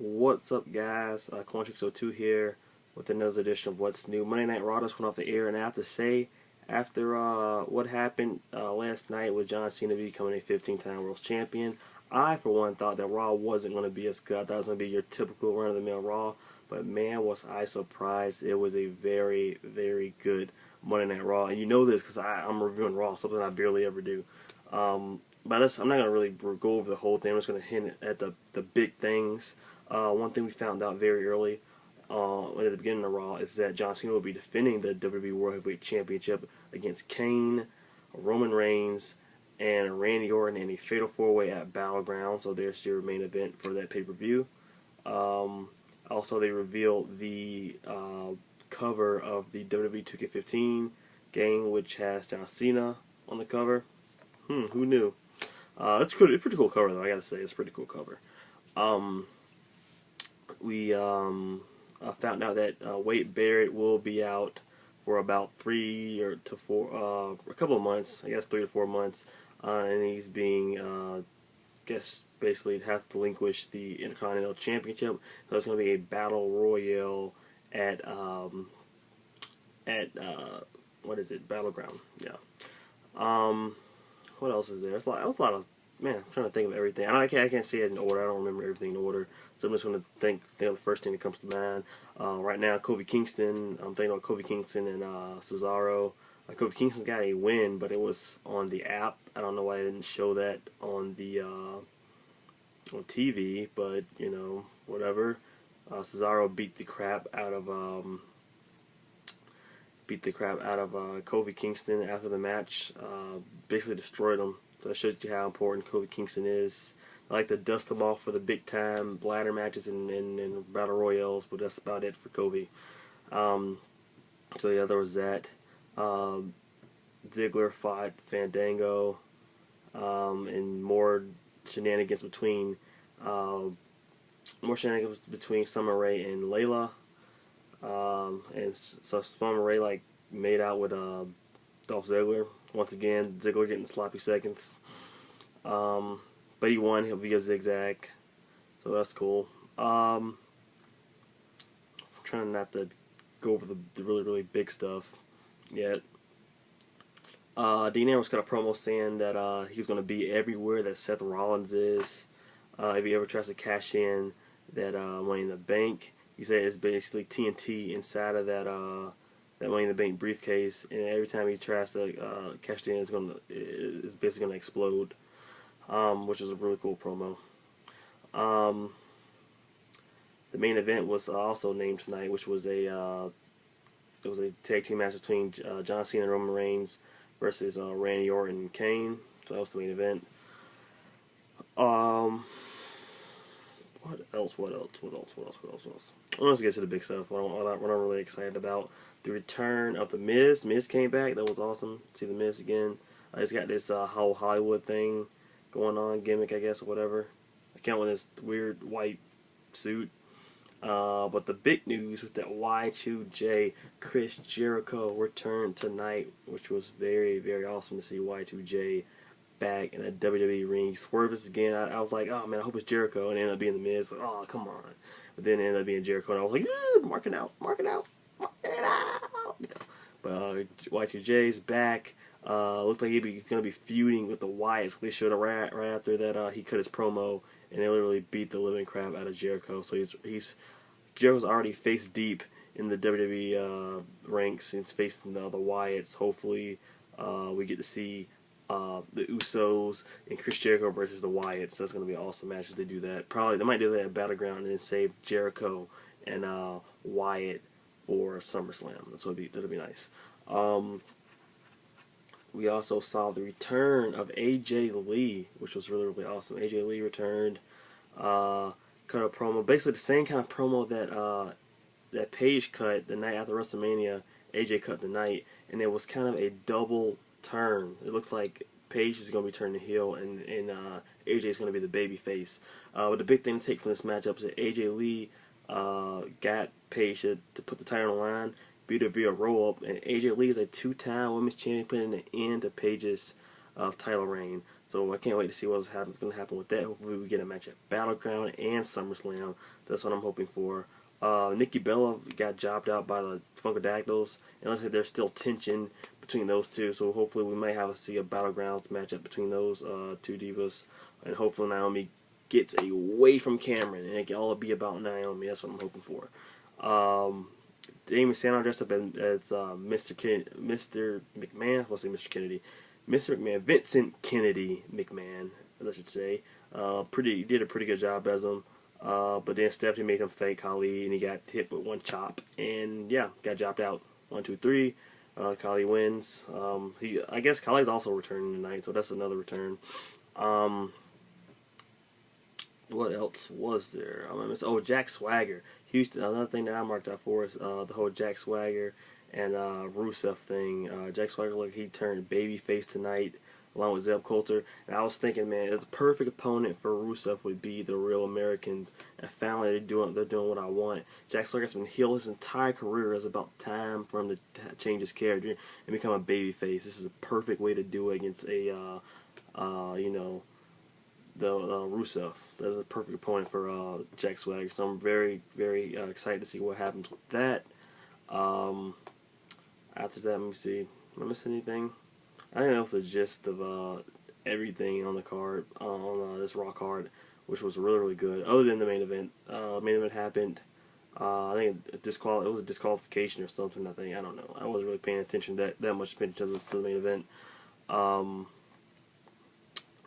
What's up, guys? Corntrix02 here with another edition of What's New. Monday Night Raw just went off the air, and I have to say, after what happened last night with John Cena becoming a 15-time World Champion, I, for one, thought that Raw wasn't going to be as good. I thought it was going to be your typical run-of-the-mill Raw, but man, was I surprised. It was a very, very good Monday Night Raw, and you know this because I'm reviewing Raw, something I barely ever do. But I'm not going to really go over the whole thing. I'm just going to hint at the big things. One thing we found out very early at the beginning of Raw is that John Cena will be defending the WWE World Heavyweight Championship against Kane, Roman Reigns, and Randy Orton in a Fatal 4-Way at Battleground. So there's your main event for that pay-per-view. Also, they revealed the cover of the WWE 2K15 game, which has John Cena on the cover. Who knew? It's a pretty cool cover, though. I gotta say, it's a pretty cool cover. We found out that Wade Barrett will be out for about 3 or to 4, a couple of months. I guess 3 to 4 months, and he's being, guess basically has to relinquish the Intercontinental Championship. So it's going to be a battle royale at what is it? Battleground. Yeah. What else is there? There's a lot of, man, I'm trying to think of everything. I can't say it in order. I don't remember everything in order. So I'm just going to think of the first thing that comes to mind. Right now, Kofi Kingston. I'm thinking about Kofi Kingston and Cesaro. Kofi Kingston got a win, but it was on the app. I don't know why they didn't show that on the on TV, but you know, whatever. Cesaro beat the crap out of Kofi Kingston after the match. Basically destroyed him. So that shows you how important Kofi Kingston is. I like to dust them off for the big time ladder matches and battle royals, but that's about it for Kofi. So yeah, there was that. Ziggler fought Fandango, and more shenanigans between Summer Rae and Layla. And so Summer Rae made out with Dolph Ziggler. Once again, Ziggler getting sloppy seconds. But he won via zigzag, so that's cool. I'm trying not to go over the really, really big stuff yet. Dean Ambrose got a promo saying that he's going to be everywhere that Seth Rollins is. If he ever tries to cash in that Money in the Bank, he said it's basically TNT inside of that Money in the Bank briefcase, and every time he tries to cash it in, it's basically going to explode. Which is a really cool promo. The main event was also named tonight, which was it was a tag team match between John Cena and Roman Reigns versus Randy Orton and Kane. So that was the main event. What else? Let's get to the big stuff. What I'm really excited about: the return of the Miz. Miz came back. That was awesome. See the Miz again. He's got this whole Hollywood thing going on, gimmick, I guess, or whatever. I can't with this weird white suit. But the big news with that Y2J, Chris Jericho returned tonight, which was very, very awesome to see Y2J back in a WWE ring. He swerved us again. I was like, oh man, I hope it's Jericho, and it ended up being the Miz. Like, oh, come on. But then it ended up being Jericho, and I was like, marking out. Yeah. But Y2J's back. Looked like he's going to be feuding with the Wyatts. They showed it right after that he cut his promo, and they literally beat the living crap out of Jericho. So Jericho's already face deep in the WWE ranks. He's facing the Wyatts. Hopefully, we get to see the Usos and Chris Jericho versus the Wyatts. That's going to be an awesome match if they do that. Probably they might do that at Battleground and then save Jericho and Wyatt for SummerSlam. That'll be nice. We also saw the return of AJ Lee, which was really, really awesome. AJ Lee returned, cut a promo, basically the same kind of promo that Paige cut the night after WrestleMania. AJ cut the night, and it was kind of a double turn. It looks like Paige is going to be turning heel, and AJ is going to be the baby face. But the big thing to take from this matchup is that AJ Lee got Paige to put the title on the line, beat her via roll-up, and AJ Lee is a 2-time women's champion, putting an end to Paige's title reign. So I can't wait to see what's going to happen with that. Hopefully we get a match at Battleground and SummerSlam. That's what I'm hoping for. Nikki Bella got jobbed out by the Funkadactyls, and looks like there's still tension between those two. So hopefully we might see a Battlegrounds matchup between those two divas, and hopefully Naomi gets away from Cameron and it can all be about Naomi. That's what I'm hoping for. Damien Sandow dressed up as Mr. McMahon. Let's say Mr. Kennedy. Mr. McMahon, Vincent Kennedy McMahon, I should say. Did a pretty good job as him. But then Stephanie made him fake Khali, and he got hit with one chop, and yeah, got jobbed out. 1, 2, 3. Khali wins. I guess Khali's also returning tonight, so that's another return. What else was there? Jack Swagger. Houston. Another thing that I marked out for is the whole Jack Swagger and Rusev thing. Jack Swagger looked he turned babyface tonight, along with Zeb Coulter. And I was thinking, man, it's a perfect opponent for Rusev would be the Real Americans. And finally, they're doing what I want. Jack Swagger's been heel his entire career. It's about time for him to change his character and become a babyface. This is a perfect way to do it against a Rusev. That is a perfect opponent for Jack Swagger. So I'm very, very excited to see what happens with that. After that, let me see. Am I missing anything? I think that was the gist of everything on the card, on this Raw card, which was really, really good. Other than the main event. Main event happened. I think it was a disqualification or something. I don't know. I wasn't really paying attention that much attention to the main event.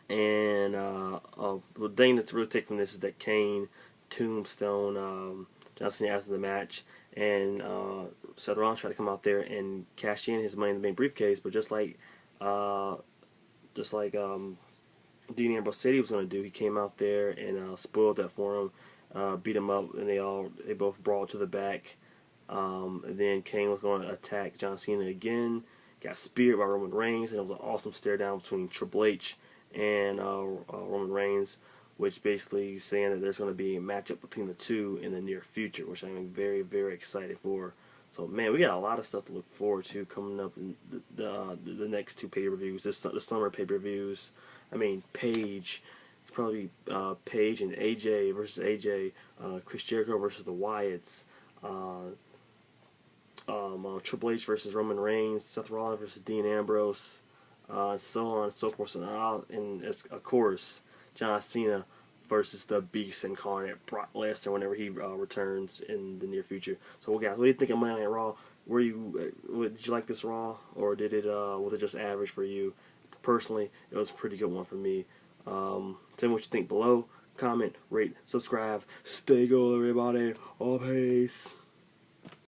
The thing that's really take from this is that Kane, Tombstone, John Cena after the match, and Seth Rollins tried to come out there and cash in his Money in the Bank briefcase, but just like Dean Ambrose said he was going to do, he came out there and spoiled that for him, beat him up, and they both brawled to the back. And then Kane was going to attack John Cena again, got speared by Roman Reigns, and it was an awesome stare down between Triple H and Roman Reigns, which basically is saying that there's going to be a matchup between the two in the near future, which I'm very, very excited for. So, man, we got a lot of stuff to look forward to coming up in the next two pay-per-views, the summer pay-per-views. I mean, Paige, it's probably Paige and AJ versus AJ, Chris Jericho versus the Wyatts, Triple H versus Roman Reigns, Seth Rollins versus Dean Ambrose, so on and so forth. And of course, John Cena versus the Beast incarnate, Brock Lesnar, whenever he returns in the near future. So, guys, what do you think of Monday Night Raw? Did you like this Raw, or was it just average for you? Personally, it was a pretty good one for me. Tell me what you think below. Comment, rate, subscribe. Stay gold, everybody. All peace.